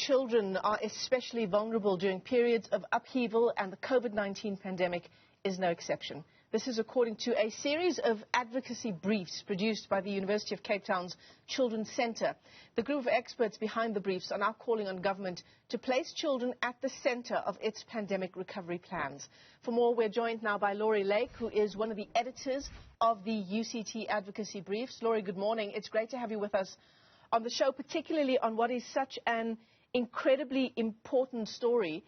children are especially vulnerable during periods of upheaval, and the COVID-19 pandemic is no exception. This is according to a series of advocacy briefs produced by the University of Cape Town's Children's Centre. The group of experts behind the briefs are now calling on government to place children at the centre of its pandemic recovery plans. For more, we're joined now by Laurie Lake, who is one of the editors of the UCT advocacy briefs. Laurie, good morning. It's great to have you with us on the show, particularly on what is such an incredibly important story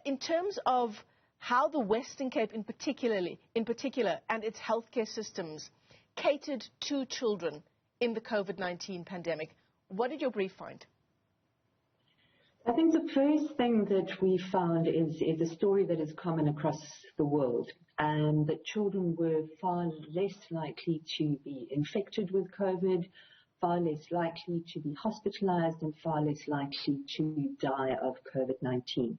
in terms of how the Western Cape in particular and its healthcare systems catered to children in the COVID-19 pandemic. What did your brief find? I think the first thing that we found is a story that is common across the world, and that children were far less likely to be infected with COVID, far less likely to be hospitalized, and far less likely to die of COVID-19.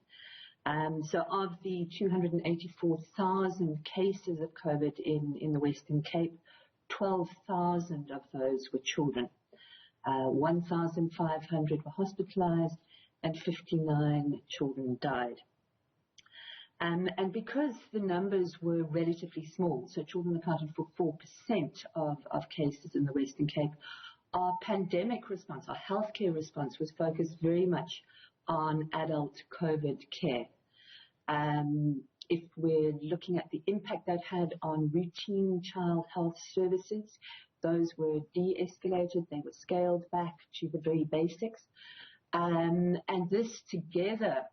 So of the 284,000 cases of COVID in the Western Cape, 12,000 of those were children. 1,500 were hospitalized and 59 children died. And because the numbers were relatively small, so children accounted for 4% of cases in the Western Cape, our pandemic response, our healthcare response, was focused very much on adult COVID care. If we're looking at the impact that had on routine child health services, those were de-escalated, they were scaled back to the very basics. And this together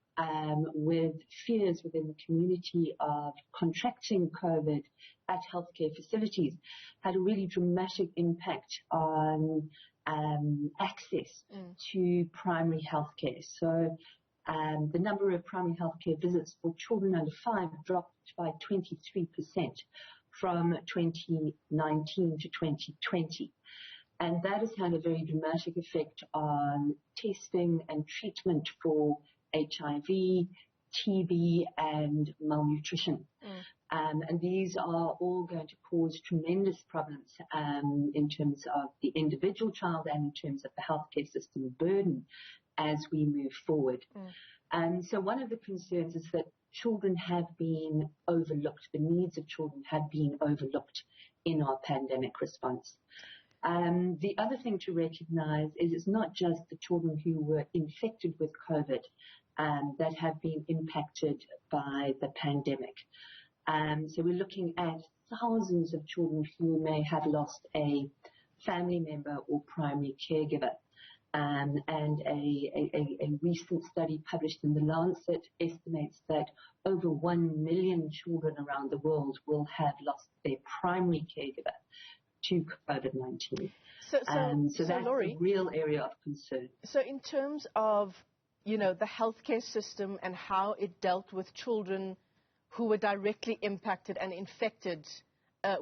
with fears within the community of contracting COVID at healthcare facilities had a really dramatic impact on access to primary healthcare. So the number of primary healthcare visits for children under 5 dropped by 23% from 2019 to 2020. And that has had a very dramatic effect on testing and treatment for HIV, TB, and malnutrition. And these are all going to cause tremendous problems in terms of the individual child and in terms of the healthcare system burden as we move forward. And so one of the concerns is that children have been overlooked. The needs of children have been overlooked in our pandemic response. The other thing to recognize is it's not just the children who were infected with COVID that have been impacted by the pandemic. So we're looking at thousands of children who may have lost a family member or primary caregiver. And a recent study published in The Lancet estimates that over 1 million children around the world will have lost their primary caregiver to COVID-19. So that's Laurie, a real area of concern. So in terms of, the healthcare system and how it dealt with children who were directly impacted and infected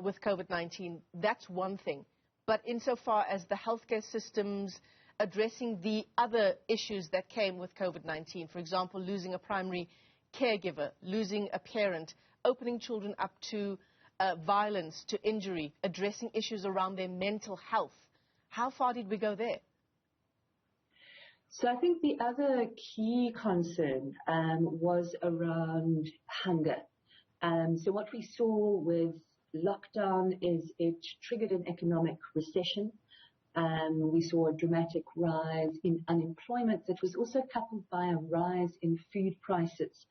with COVID-19, that's one thing. But insofar as the healthcare systems addressing the other issues that came with COVID-19, for example, losing a primary caregiver, losing a parent, opening children up to violence, to injury, addressing issues around their mental health. How far did we go there? So I think the other key concern was around hunger. So what we saw with lockdown is it triggered an economic recession. We saw a dramatic rise in unemployment that was also coupled by a rise in food prices.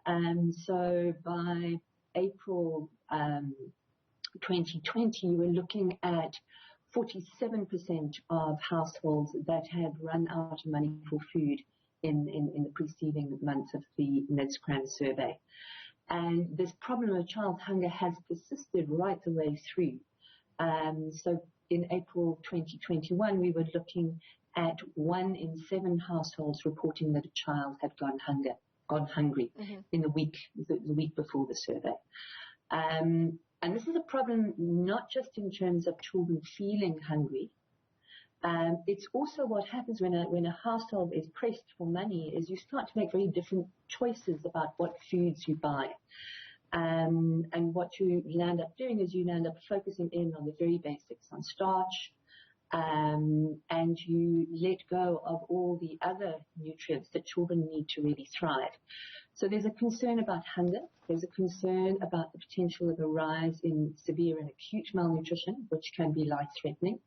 So by April 2020, we're looking at 47% of households that had run out of money for food in the preceding months of the NIDS-CRAN survey. And this problem of child hunger has persisted right the way through. So in April 2021, we were looking at 1 in 7 households reporting that a child had gone hungry in the week before the survey. And this is a problem not just in terms of children feeling hungry. It's also what happens when a household is pressed for money is you start to make very different choices about what foods you buy. And what you land up doing is you land up focusing in on the very basics, on starch, and you let go of all the other nutrients that children need to really thrive. So there's a concern about hunger. There's a concern about the potential of a rise in severe and acute malnutrition, which can be life-threatening.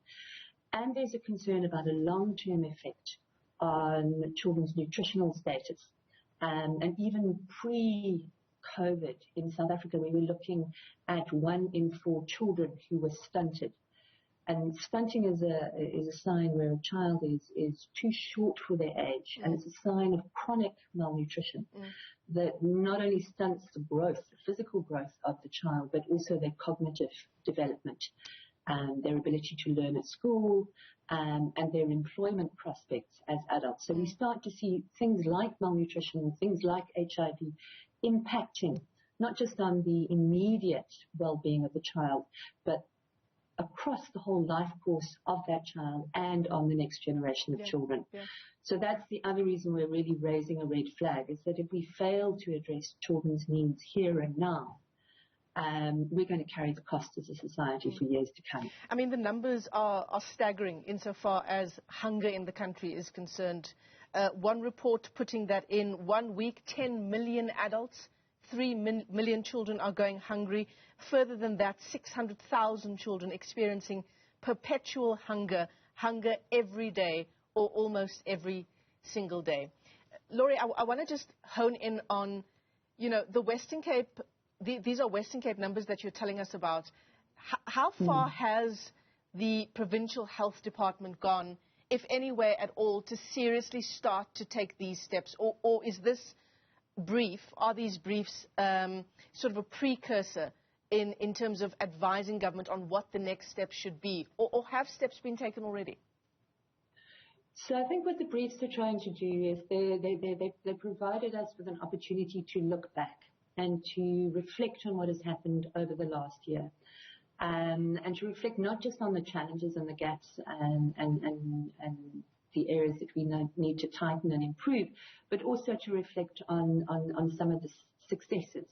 And there's a concern about a long-term effect on children's nutritional status. And even pre-COVID in South Africa, we were looking at 1 in 4 children who were stunted. And stunting is a sign where a child is too short for their age, and it's a sign of chronic malnutrition that not only stunts the growth, the physical growth of the child, but also their cognitive development, their ability to learn at school, and their employment prospects as adults. So we start to see things like malnutrition, things like HIV impacting not just on the immediate well-being of the child, but across the whole life course of that child and on the next generation of children. Yeah. So that's the other reason we're really raising a red flag, is that if we fail to address children's needs here and now, we're going to carry the cost as a society for years to come. I mean, the numbers are staggering insofar as hunger in the country is concerned. One report putting that in 1 week, 10 million adults, 3 million children are going hungry. Further than that, 600,000 children experiencing perpetual hunger every day or almost every single day. Laurie, I want to just hone in on, the Western Cape. These are Western Cape numbers that you're telling us about. How far has the Provincial Health Department gone, if anywhere at all, to seriously start to take these steps? Or is this are these briefs sort of a precursor in terms of advising government on what the next steps should be? Or have steps been taken already? So I think what the briefs are trying to do is they provided us with an opportunity to look back and to reflect on what has happened over the last year, and to reflect not just on the challenges and the gaps and the areas that we need to tighten and improve, but also to reflect on some of the successes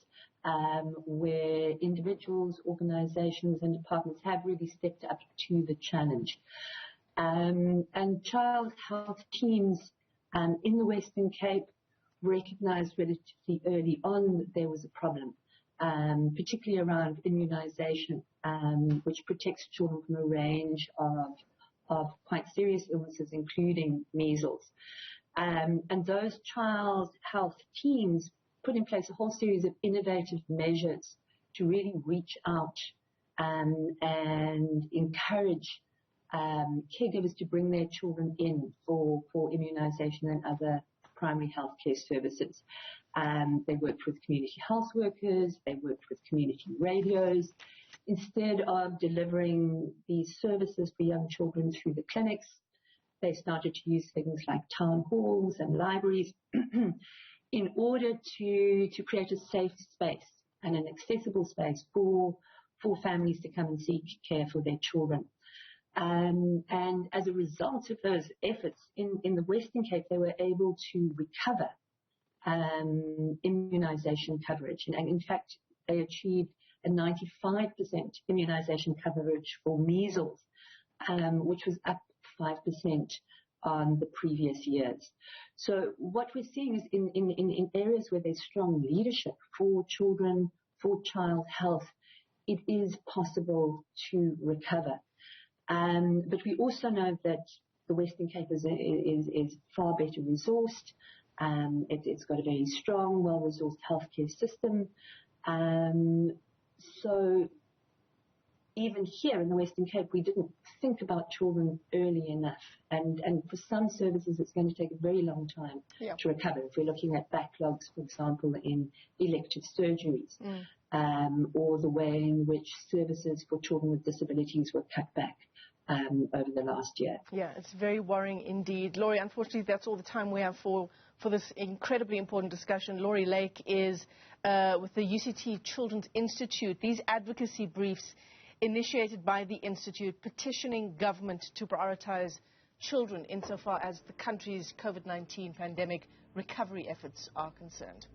where individuals, organizations and departments have really stepped up to the challenge. And child health teams in the Western Cape recognized relatively early on that there was a problem, particularly around immunization, which protects children from a range of quite serious illnesses, including measles. And those child health teams put in place a whole series of innovative measures to really reach out and encourage caregivers to bring their children in for immunization and other primary health care services. They worked with community health workers, they worked with community radios. Instead of delivering these services for young children through the clinics, they started to use things like town halls and libraries in order to create a safe space and an accessible space for families to come and seek care for their children. And as a result of those efforts in the Western Cape, they were able to recover immunization coverage. And in fact, they achieved a 95% immunization coverage for measles, which was up 5% on the previous years. So what we're seeing is in areas where there's strong leadership for children, for child health, it is possible to recover. But we also know that the Western Cape is far better resourced. It's got a very strong, well-resourced healthcare system. So even here in the Western Cape, we didn't think about children early enough. And for some services, it's going to take a very long time to recover. If we're looking at backlogs, for example, in elective surgeries, or the way in which services for children with disabilities were cut back over the last year. Yeah, it's very worrying indeed. Laurie, unfortunately, that's all the time we have for this incredibly important discussion. Laurie Lake is with the UCT Children's Institute. These advocacy briefs initiated by the Institute petitioning government to prioritize children insofar as the country's COVID-19 pandemic recovery efforts are concerned.